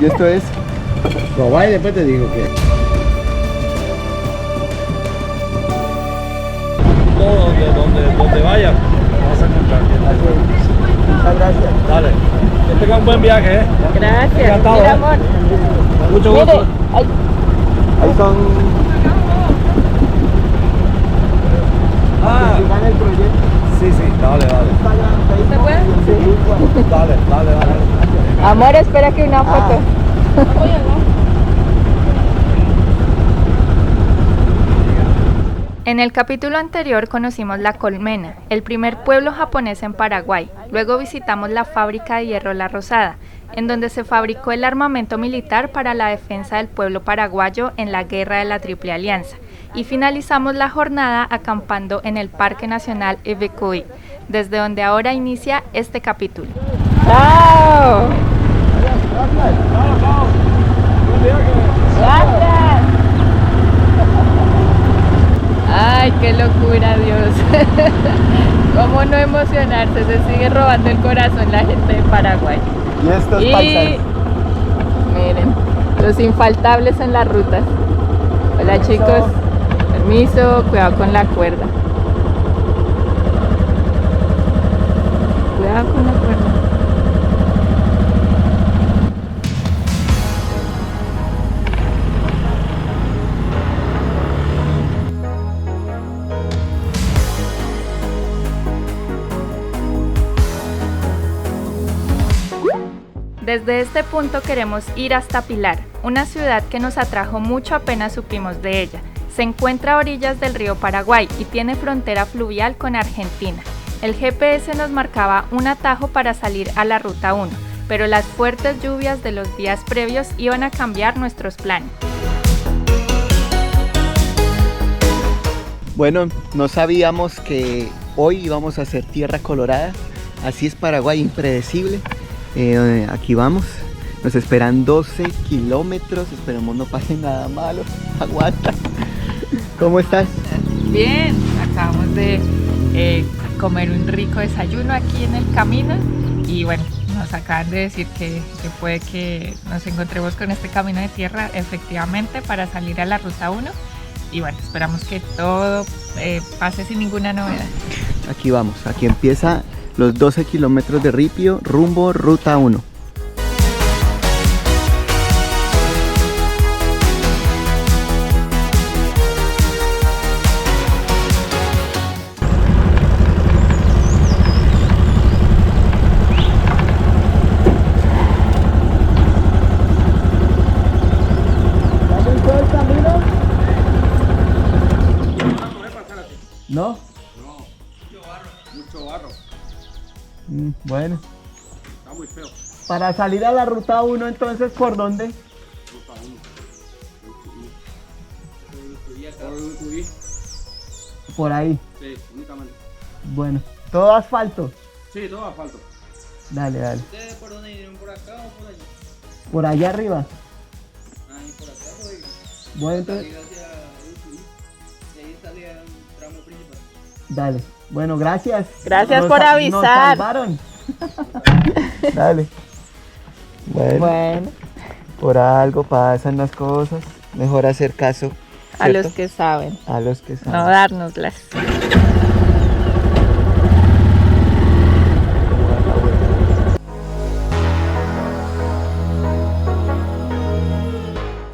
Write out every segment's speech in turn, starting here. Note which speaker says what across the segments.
Speaker 1: ¿Y esto es?
Speaker 2: Probá y después te digo que.
Speaker 3: Todo donde vaya, vas a encontrar.
Speaker 1: Muchas gracias.
Speaker 3: Dale. Que tenga un buen viaje, ¿eh?
Speaker 4: Gracias.
Speaker 3: Encantado,
Speaker 4: Mira,
Speaker 3: ¿eh?
Speaker 4: amor.
Speaker 3: Mucho
Speaker 4: Mire,
Speaker 3: gusto.
Speaker 4: ay,
Speaker 1: Ahí son...
Speaker 3: Ah,
Speaker 1: Sigan el proyecto.
Speaker 3: sí, dale.
Speaker 4: ¿se puede?
Speaker 1: Sí.
Speaker 3: Dale.
Speaker 4: Amor, espera que una foto.
Speaker 5: En el capítulo anterior conocimos La Colmena, el primer pueblo japonés en Paraguay. Luego visitamos la fábrica de hierro La Rosada, en donde se fabricó el armamento militar para la defensa del pueblo paraguayo en la Guerra de la Triple Alianza. Y finalizamos la jornada acampando en el Parque Nacional Evecuy, desde donde ahora inicia este capítulo.
Speaker 4: ¡Chao! Gracias. Ay, qué locura, Dios. ¿Cómo no emocionarse? Se sigue robando el corazón la gente de Paraguay.
Speaker 1: Y estos
Speaker 4: Y
Speaker 1: paisajes.
Speaker 4: miren, los infaltables en las rutas. Hola chicos, permiso, cuidado con la cuerda. Cuidado con la cuerda.
Speaker 5: Desde este punto queremos ir hasta Pilar, una ciudad que nos atrajo mucho apenas supimos de ella. Se encuentra a orillas del río Paraguay y tiene frontera fluvial con Argentina. El GPS nos marcaba un atajo para salir a la Ruta 1, pero las fuertes lluvias de los días previos iban a cambiar nuestros planes.
Speaker 1: Bueno, no sabíamos que hoy íbamos a hacer tierra colorada. Así es Paraguay, impredecible. Aquí vamos. Nos esperan 12 kilómetros. Esperemos no pase nada malo. Aguanta. ¿Cómo estás?
Speaker 4: Bien, acabamos de comer un rico desayuno aquí en el camino y bueno, nos acaban de decir que puede que nos encontremos con este camino de tierra efectivamente para salir a la Ruta 1 y bueno, esperamos que todo pase sin ninguna novedad.
Speaker 1: Aquí vamos. Aquí empieza los 12 kilómetros de ripio rumbo Ruta 1. ¿No?
Speaker 3: Mucho barro.
Speaker 1: Bueno.
Speaker 3: Está muy feo.
Speaker 1: Para salir a la Ruta 1 entonces, ¿por dónde?
Speaker 3: Ruta 1.
Speaker 1: Por ahí.
Speaker 3: Sí, únicamente.
Speaker 1: Bueno. ¿Todo asfalto?
Speaker 3: Sí, todo asfalto.
Speaker 1: Dale.
Speaker 3: ¿Ustedes por dónde vinieron? ¿Por acá o por allá?
Speaker 1: Por allá arriba.
Speaker 3: Ah, y por acá, por ahí.
Speaker 1: Bueno, entonces,
Speaker 3: Hacia Uchuy. Y ahí salía un tramo principal.
Speaker 1: dale. Bueno, gracias.
Speaker 4: Gracias
Speaker 1: Nos
Speaker 4: por
Speaker 1: sa-
Speaker 4: avisar.
Speaker 1: Nos salvaron. Dale.
Speaker 4: Bueno,
Speaker 1: Por algo pasan las cosas. Mejor hacer caso.
Speaker 4: a
Speaker 1: ¿cierto?
Speaker 4: los que saben,
Speaker 1: A los que saben.
Speaker 4: no dárnoslas.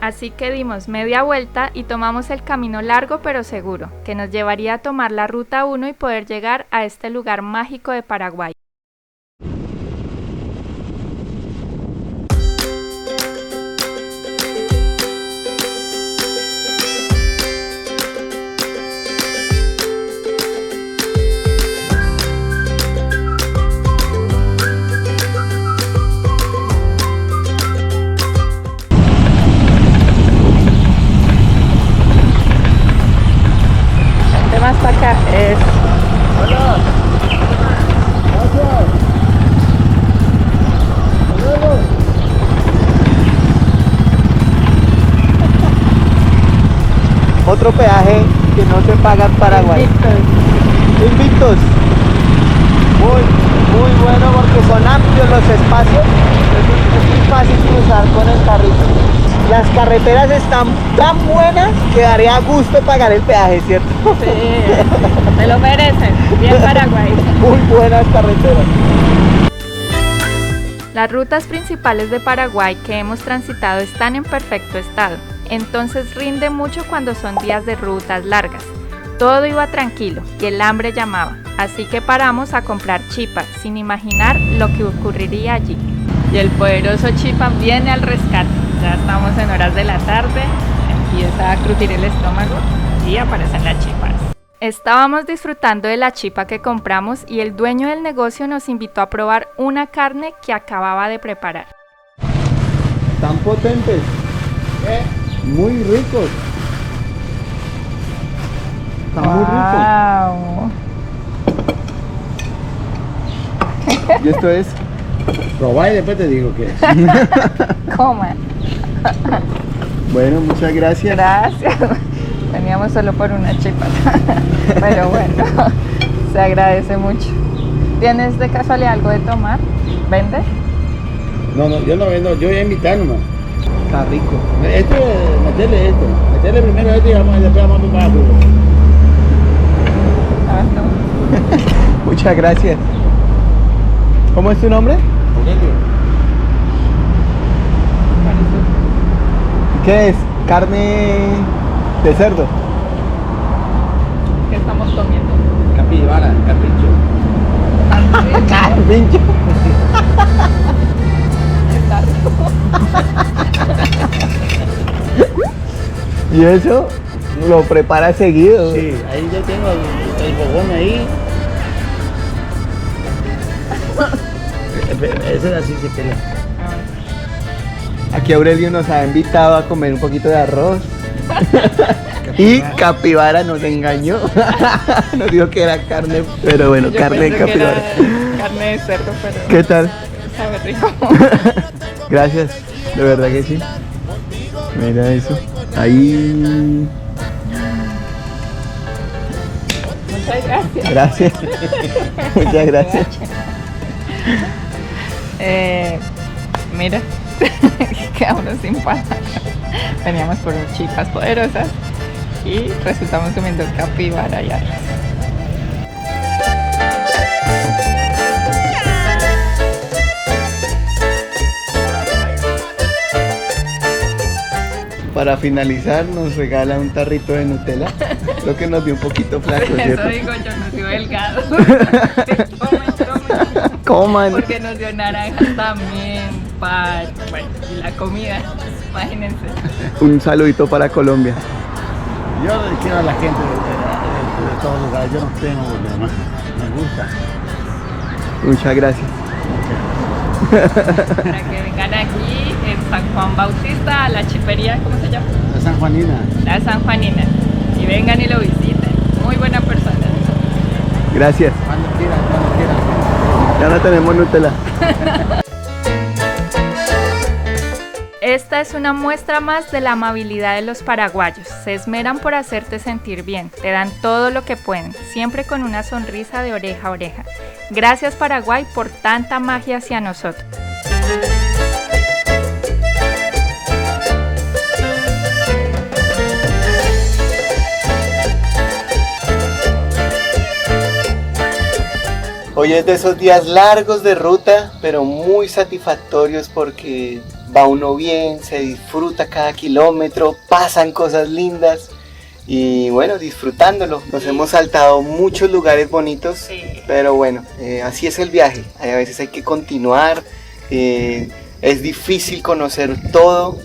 Speaker 5: Así que dimos media vuelta y tomamos el camino largo pero seguro, que nos llevaría a tomar la Ruta 1 y poder llegar a este lugar mágico de Paraguay.
Speaker 4: Vente más para acá, es
Speaker 1: Otro peaje que no se paga en Paraguay. Invictos. Muy bueno porque son amplios los espacios. Es un fácil cruzar con el carrito. Las carreteras están tan buenas que daría gusto pagar el peaje, ¿cierto?
Speaker 4: Sí, se lo merecen. Bien Paraguay.
Speaker 1: Muy buenas carreteras.
Speaker 5: Las rutas principales de Paraguay que hemos transitado están en perfecto estado, entonces rinde mucho cuando son días de rutas largas. Todo iba tranquilo y el hambre llamaba, así que paramos a comprar chipa, sin imaginar lo que ocurriría allí.
Speaker 4: Y el poderoso Chipa viene al rescate. Ya estamos en horas de la tarde, empieza a crujir el estómago y aparecen las chipas.
Speaker 5: Estábamos disfrutando de la chipa que compramos y el dueño del negocio nos invitó a probar una carne que acababa de preparar.
Speaker 2: Tan potentes. Muy ricos. Están muy ricos.
Speaker 4: Wow.
Speaker 1: Y esto es
Speaker 2: Probá y después te digo qué es.
Speaker 4: Coman.
Speaker 1: bueno, muchas gracias.
Speaker 4: Gracias. Veníamos solo por una chipa. Pero bueno, se agradece mucho. ¿Tienes de casualidad algo de tomar? ¿Vendes?
Speaker 2: No, yo no vendo, yo voy a invitar nomás.
Speaker 1: Está rico.
Speaker 2: Meterle esto. Meterle primero esto y después vamos a preparar todo.
Speaker 4: A ver, toma.
Speaker 1: Muchas gracias. ¿Cómo es tu nombre? ¿Qué es? Carne de cerdo.
Speaker 4: ¿Qué estamos comiendo?
Speaker 2: Capibara, capricho.
Speaker 1: Carpincho.
Speaker 4: Está rico.
Speaker 1: ¿Y eso lo prepara seguido?
Speaker 2: Sí, ahí yo tengo el fogón ahí. Ese es así se pela.
Speaker 1: Aquí Aurelio nos ha invitado a comer un poquito de arroz. Y capibara nos engañó. Nos dijo que era carne, pero bueno,
Speaker 4: Yo
Speaker 1: carne de
Speaker 4: pensé que era
Speaker 1: capibara.
Speaker 4: carne de cerdo, pero
Speaker 1: ¿Qué tal?
Speaker 4: sabe rico.
Speaker 1: Gracias, de verdad que sí. Mira eso. Ahí.
Speaker 4: Muchas gracias.
Speaker 1: Gracias. Muchas gracias.
Speaker 4: Mira, quedamos sin palabras. Veníamos por chipas poderosas y resultamos comiendo capibara y arroz.
Speaker 1: Para finalizar nos regala un tarrito de Nutella. Lo que nos dio un poquito flaco,
Speaker 4: Por eso
Speaker 1: ¿cierto?
Speaker 4: digo yo, nos dio delgado. Coman.
Speaker 1: Coman.
Speaker 4: Porque nos dio naranjas también, pan, bueno, y la comida, imagínense.
Speaker 1: Un saludito para Colombia.
Speaker 2: Yo le quiero a la gente de todos los lugares, yo no tengo problema, me gusta.
Speaker 1: Muchas gracias.
Speaker 4: Para que vengan aquí en San Juan Bautista, a la chipería, ¿cómo se llama?
Speaker 2: La San Juanina.
Speaker 4: La San Juanina. Y vengan y lo visiten. Muy buena persona.
Speaker 1: Gracias.
Speaker 2: Cuando quieran, cuando quieran.
Speaker 1: Ya no tenemos Nutella.
Speaker 5: Esta es una muestra más de la amabilidad de los paraguayos. Se esmeran por hacerte sentir bien, te dan todo lo que pueden, siempre con una sonrisa de oreja a oreja. Gracias Paraguay por tanta magia hacia nosotros.
Speaker 1: Hoy es de esos días largos de ruta, pero muy satisfactorios porque va uno bien, se disfruta cada kilómetro, pasan cosas lindas y bueno, disfrutándolo. Nos hemos saltado muchos lugares bonitos,
Speaker 4: Sí.
Speaker 1: pero bueno, así es el viaje. A veces hay que continuar, es difícil conocer todo,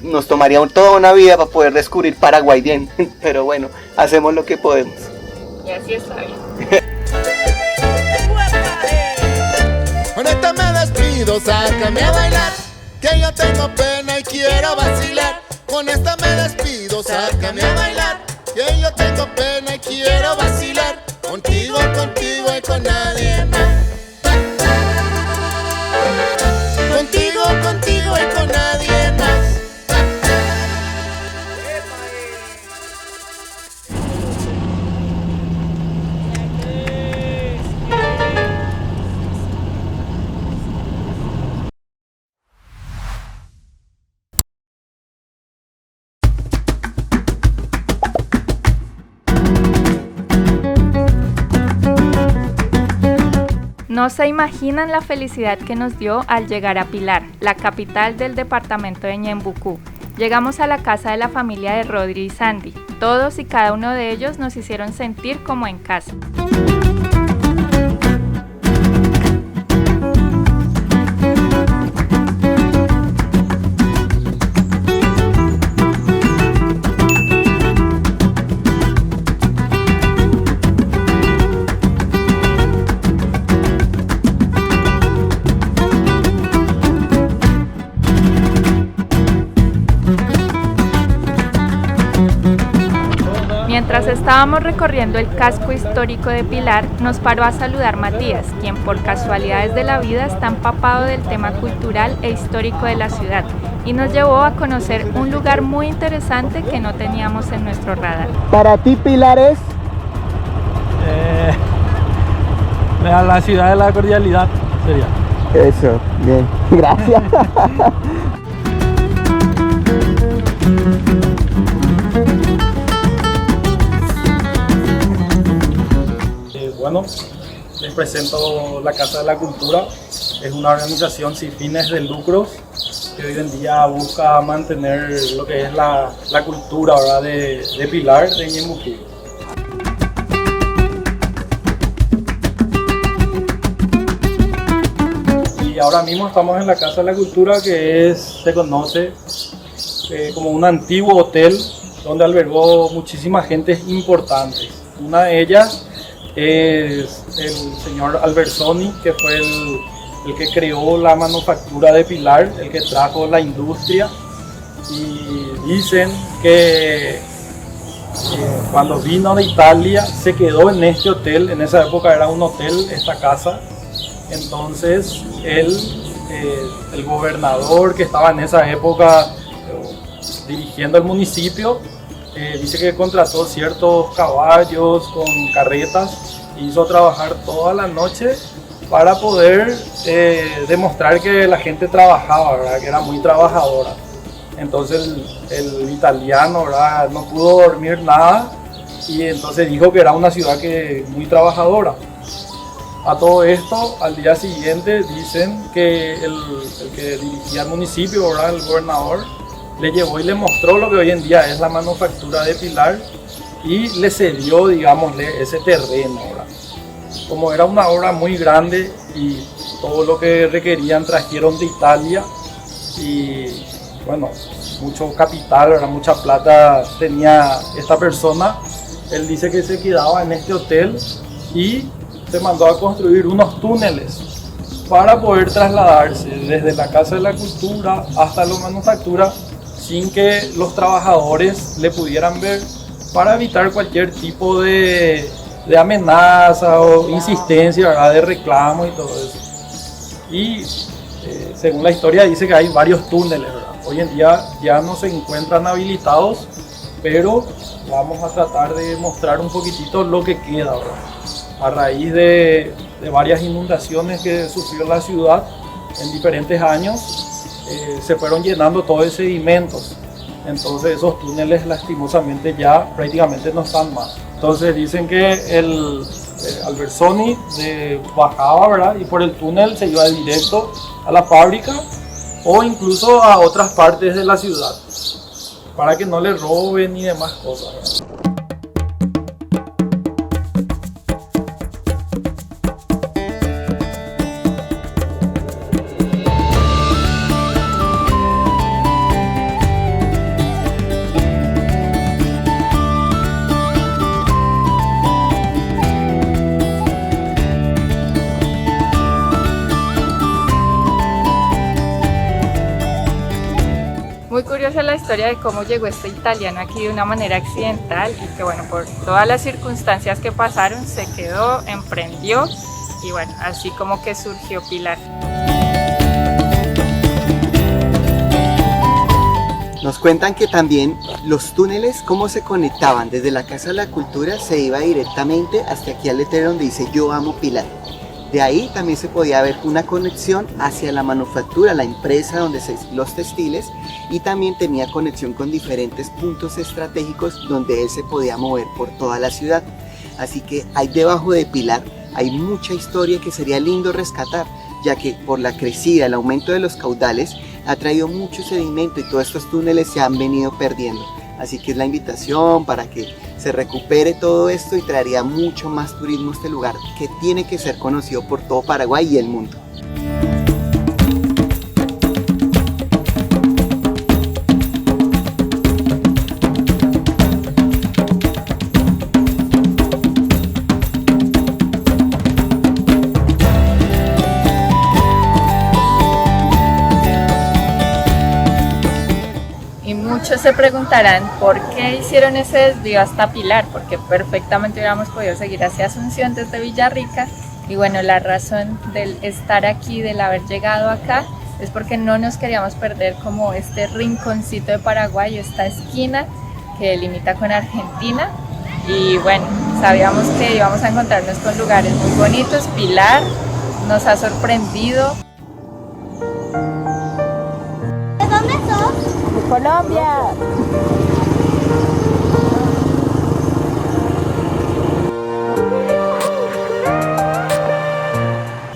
Speaker 1: nos tomaría toda una vida para poder descubrir Paraguay bien, pero bueno, hacemos lo que podemos.
Speaker 4: Y así está bien.
Speaker 6: Con esta me despido, sácame a bailar, que yo tengo pena y quiero vacilar. Con esta me despido, sácame a bailar, que yo tengo pena y quiero vacilar. Contigo, contigo y con nadie más. Contigo, contigo y con nadie más.
Speaker 5: No se imaginan la felicidad que nos dio al llegar a Pilar, la capital del departamento de Ñembucú. Llegamos a la casa de la familia de Rodri y Sandy. Todos y cada uno de ellos nos hicieron sentir como en casa. Mientras estábamos recorriendo el casco histórico de Pilar, nos paró a saludar Matías, quien por casualidades de la vida está empapado del tema cultural e histórico de la ciudad, y nos llevó a conocer un lugar muy interesante que no teníamos en nuestro radar.
Speaker 1: Para ti Pilar es...
Speaker 7: La ciudad de la cordialidad sería.
Speaker 1: Eso, bien, gracias.
Speaker 7: Bueno, les presento la Casa de la Cultura. Es una organización sin fines de lucros que hoy en día busca mantener lo que es la cultura, ¿verdad?, de Pilar, de Ñembucú. Y ahora mismo estamos en la Casa de la Cultura, que se conoce como un antiguo hotel donde albergó muchísima gente importante. Una de ellas es el señor Albertsoni, que fue el que creó la manufactura de Pilar, el que trajo la industria, y dicen que cuando vino de Italia se quedó en este hotel. En esa época era un hotel esta casa. Entonces el gobernador que estaba en esa época dirigiendo el municipio, dice que contrató ciertos caballos con carretas, hizo trabajar toda la noche para poder demostrar que la gente trabajaba, ¿verdad?, que era muy trabajadora. Entonces el italiano, ¿verdad?, no pudo dormir nada, y entonces dijo que era una ciudad muy trabajadora. A todo esto, al día siguiente dicen que el que dirigía el municipio, ¿verdad?, el gobernador, le llevó y le mostró lo que hoy en día es la manufactura de Pilar, y le cedió, digámosle, ese terreno, ¿verdad? Como era una obra muy grande y todo lo que requerían trajeron de Italia, y bueno, mucho capital, ¿verdad?, mucha plata tenía esta persona. Él dice que se quedaba en este hotel y se mandó a construir unos túneles para poder trasladarse desde la Casa de la Cultura hasta la manufactura sin que los trabajadores le pudieran ver, para evitar cualquier tipo de amenaza o insistencia, ¿verdad?, de reclamo y todo eso. Y según la historia dice que hay varios túneles, ¿verdad? Hoy en día ya no se encuentran habilitados, pero vamos a tratar de mostrar un poquitito lo que queda, ¿verdad? A raíz de varias inundaciones que sufrió la ciudad en diferentes años, se fueron llenando todos esos sedimentos. Entonces esos túneles lastimosamente ya prácticamente no están más. Entonces dicen que el Albertsoni bajaba, ¿verdad?, y por el túnel se iba directo a la fábrica o incluso a otras partes de la ciudad para que no le roben ni demás cosas, ¿verdad?
Speaker 5: Muy curiosa la historia de cómo llegó este italiano aquí de una manera accidental, y que bueno, por todas las circunstancias que pasaron se quedó, emprendió, y bueno, así como que surgió Pilar.
Speaker 1: Nos cuentan que también los túneles, cómo se conectaban desde la Casa de la Cultura, se iba directamente hasta aquí al letrero donde dice "Yo amo Pilar". De ahí también se podía ver una conexión hacia la manufactura, la empresa donde los textiles, y también tenía conexión con diferentes puntos estratégicos donde él se podía mover por toda la ciudad. Así que ahí debajo de Pilar hay mucha historia que sería lindo rescatar, ya que por la crecida, el aumento de los caudales ha traído mucho sedimento y todos estos túneles se han venido perdiendo. Así que es la invitación para que se recupere todo esto y traería mucho más turismo a este lugar, que tiene que ser conocido por todo Paraguay y el mundo.
Speaker 5: Muchos se preguntarán por qué hicieron ese desvío hasta Pilar, porque perfectamente hubiéramos podido seguir hacia Asunción desde Villarrica. Y bueno, la razón del estar aquí, del haber llegado acá, es porque no nos queríamos perder como este rinconcito de Paraguay, esta esquina que limita con Argentina. Y bueno, sabíamos que íbamos a encontrarnos con lugares muy bonitos. Pilar nos ha sorprendido.
Speaker 8: ¿De dónde sos?
Speaker 5: Colombia.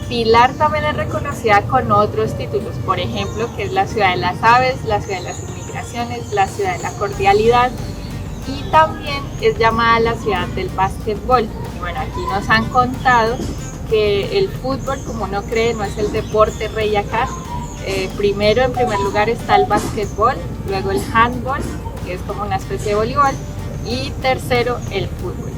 Speaker 5: Pilar también es reconocida con otros títulos, por ejemplo, que es la ciudad de las aves, la ciudad de las inmigraciones, la ciudad de la cordialidad, y también es llamada la ciudad del básquetbol. Y bueno, aquí nos han contado que el fútbol, como uno cree, no es el deporte rey acá. Primero, en primer lugar, está el básquetbol, luego el handball, que es como una especie de voleibol, y tercero, el fútbol.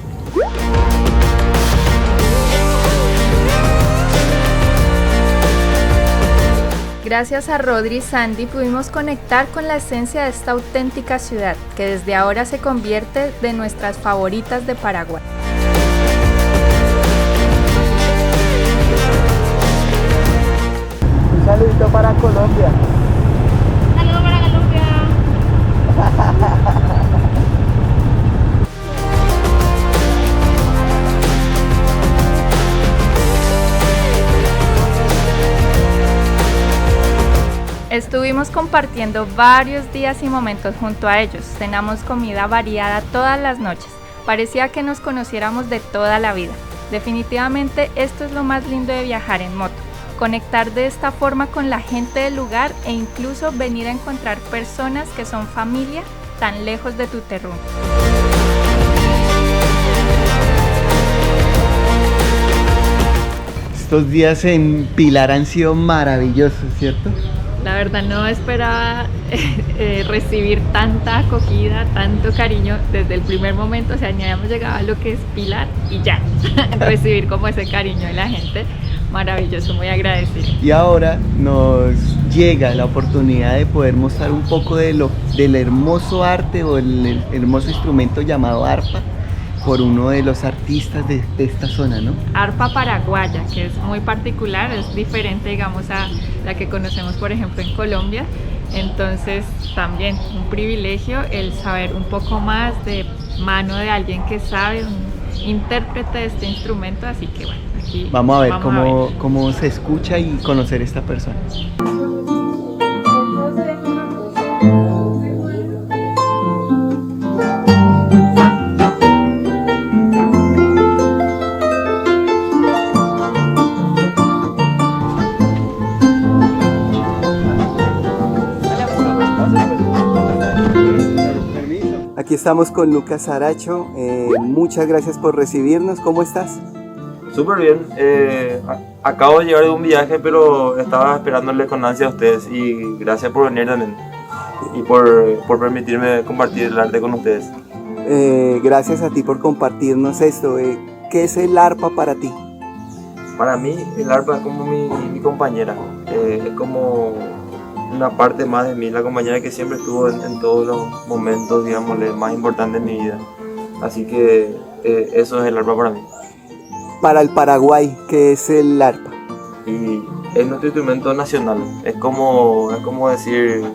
Speaker 5: Gracias a Rodri y Sandy pudimos conectar con la esencia de esta auténtica ciudad, que desde ahora se convierte de nuestras favoritas de Paraguay.
Speaker 1: Un saludito para Colombia.
Speaker 8: Saludos para Colombia.
Speaker 5: Estuvimos compartiendo varios días y momentos junto a ellos. Cenamos comida variada todas las noches. Parecía que nos conociéramos de toda la vida. Definitivamente esto es lo más lindo de viajar en moto. Conectar de esta forma con la gente del lugar e incluso venir a encontrar personas que son familia tan lejos de tu terruño.
Speaker 1: Estos días en Pilar han sido maravillosos, ¿cierto?
Speaker 5: La verdad no esperaba recibir tanta acogida, tanto cariño desde el primer momento. O sea, ni habíamos llegado a lo que es Pilar y ya, recibir como ese cariño de la gente. Maravilloso, muy agradecido.
Speaker 1: Y ahora nos llega la oportunidad de poder mostrar un poco del hermoso arte o el hermoso instrumento llamado arpa por uno de los artistas de esta zona, ¿no?
Speaker 5: Arpa paraguaya, que es muy particular, es diferente, digamos, a la que conocemos, por ejemplo, en Colombia. Entonces, también un privilegio el saber un poco más de mano de alguien que sabe, un intérprete de este instrumento, así que bueno, aquí
Speaker 1: vamos a ver cómo se escucha y conocer a esta persona. Aquí estamos con Lucas Aracho, muchas gracias por recibirnos, ¿cómo estás?
Speaker 9: Súper bien, acabo de llegar de un viaje, pero estaba esperándole con ansia a ustedes y gracias por venir también y por permitirme compartir el arte con ustedes.
Speaker 1: Gracias a ti por compartirnos esto, ¿qué es el arpa para ti?
Speaker 9: Para mí el arpa es como mi compañera, es como una parte más de mí, la compañera que siempre estuvo en todos los momentos, digámosle, más importantes de mi vida. Así que eso es el arpa para mí.
Speaker 1: Para el Paraguay, ¿qué es el arpa?
Speaker 9: Y es nuestro instrumento nacional, es como decir,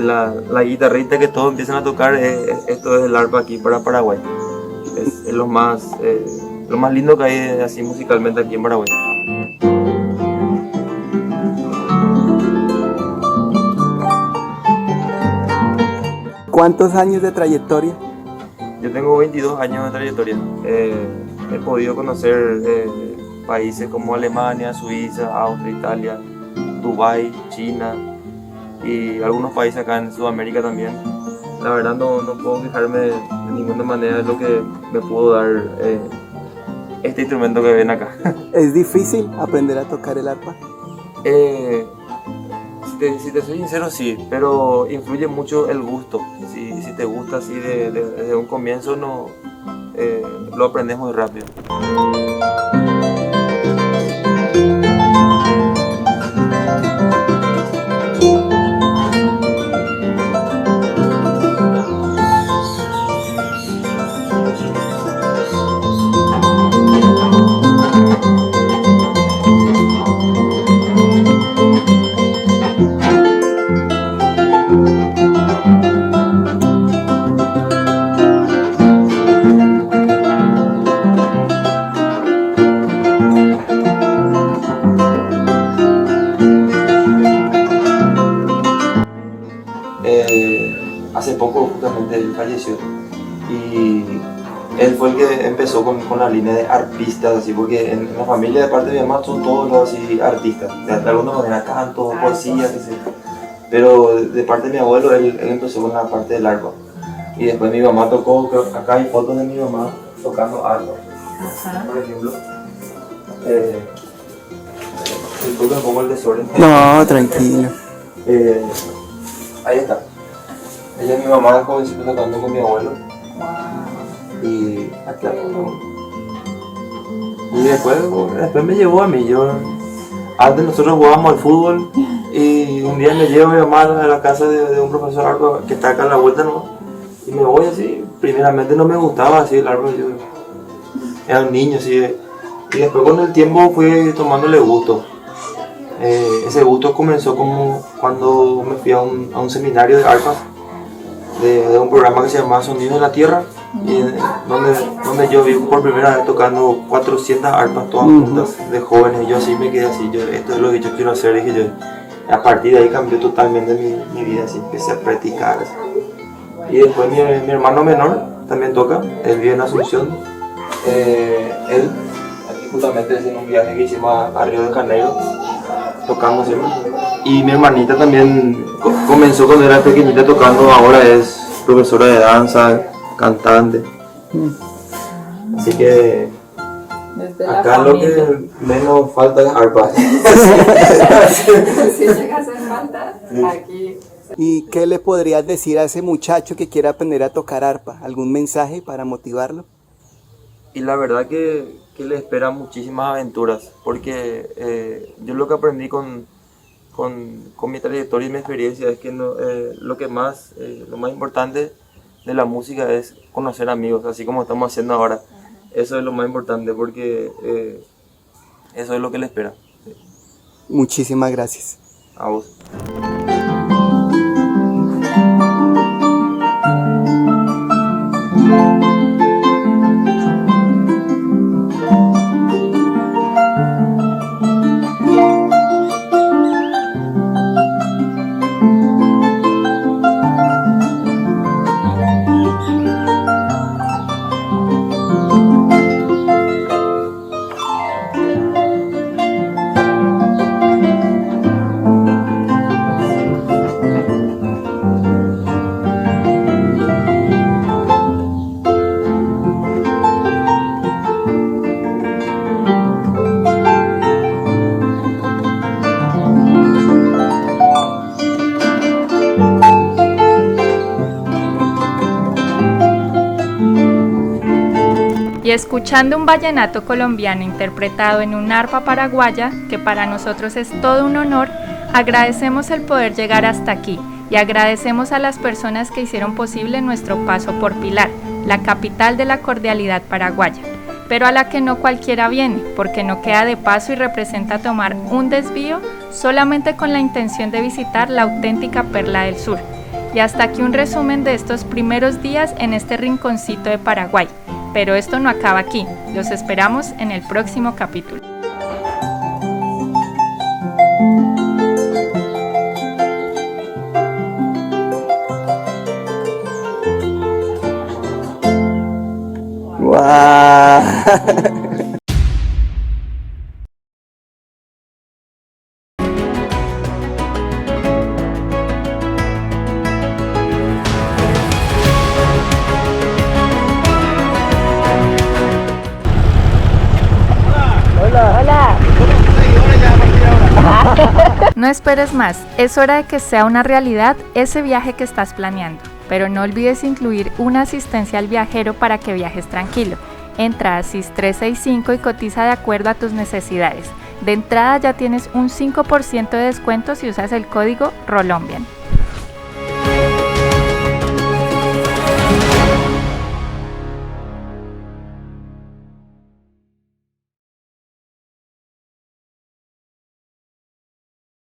Speaker 9: la guitarrita que todos empiezan a tocar, esto es el arpa aquí para Paraguay. Es lo más lindo que hay así musicalmente aquí en Paraguay.
Speaker 1: ¿Cuántos años de trayectoria?
Speaker 9: Yo tengo 22 años de trayectoria. He podido conocer países como Alemania, Suiza, Austria, Italia, Dubái, China y algunos países acá en Sudamérica también. La verdad no puedo quejarme de ninguna manera de lo que me pudo dar este instrumento que ven acá.
Speaker 1: ¿Es difícil aprender a tocar el arpa?
Speaker 9: Si te soy sincero, sí, pero influye mucho el gusto. Si te gusta así desde un comienzo, lo aprendes muy rápido. Hace poco justamente él falleció y él fue el que empezó con la línea de arpistas, así, porque en la familia de parte de mi mamá son todos los así, artistas, de alguna manera canto, poesía, qué sé. Pero de parte de mi abuelo él empezó con la parte del arpa y después mi mamá tocó, acá hay fotos de mi mamá tocando arpa, por ejemplo. Disculpen un poco el desorden.
Speaker 1: No, tranquilo.
Speaker 9: Ahí está. Ella es mi mamá de jovencito tocando con mi abuelo. Y aquí algo. Y después me llevó a mí. Antes nosotros jugábamos al fútbol y un día me llevo a mi mamá a la casa de un profesor arpa que está acá a la vuelta, ¿no? Y me voy así. Primeramente no me gustaba así el arpa. Yo era un niño así. Y después con el tiempo fui tomándole gusto. Ese gusto comenzó como cuando me fui a un seminario de arpa. De un programa que se llamaba Sonidos de la Tierra, y donde yo vi por primera vez tocando 400 arpas todas juntas de jóvenes. Yo así me quedé así, esto es lo que yo quiero hacer, dije yo. A partir de ahí cambió totalmente mi vida, así empecé a practicar. Así. Y después mi hermano menor también toca, él vive en Asunción. Él, aquí justamente es en un viaje que hicimos a Río de Janeiro, tocando siempre. Y mi hermanita también comenzó cuando era pequeñita tocando, ahora es profesora de danza, cantante. Así que acá lo que menos falta es arpa.
Speaker 4: Si llega a hacer falta, aquí.
Speaker 1: ¿Y qué le podrías decir a ese muchacho que quiere aprender a tocar arpa? ¿Algún mensaje para motivarlo?
Speaker 9: Y la verdad que le esperan muchísimas aventuras, porque yo lo que aprendí con mi trayectoria y mi experiencia es que lo más importante de la música es conocer amigos, así como estamos haciendo ahora. Eso es lo más importante, porque eso es lo que le espera. Sí.
Speaker 1: Muchísimas gracias.
Speaker 9: A vos.
Speaker 5: Y escuchando un vallenato colombiano interpretado en un arpa paraguaya, que para nosotros es todo un honor, agradecemos el poder llegar hasta aquí y agradecemos a las personas que hicieron posible nuestro paso por Pilar, la capital de la cordialidad paraguaya, pero a la que no cualquiera viene, porque no queda de paso y representa tomar un desvío solamente con la intención de visitar la auténtica perla del sur. Y hasta aquí un resumen de estos primeros días en este rinconcito de Paraguay. Pero esto no acaba aquí, los esperamos en el próximo capítulo.
Speaker 1: ¡Wow!
Speaker 5: No esperes más, es hora de que sea una realidad ese viaje que estás planeando, pero no olvides incluir una asistencia al viajero para que viajes tranquilo. Entra a SIS 365 y cotiza de acuerdo a tus necesidades. De entrada ya tienes un 5% de descuento si usas el código ROLOMBIAN.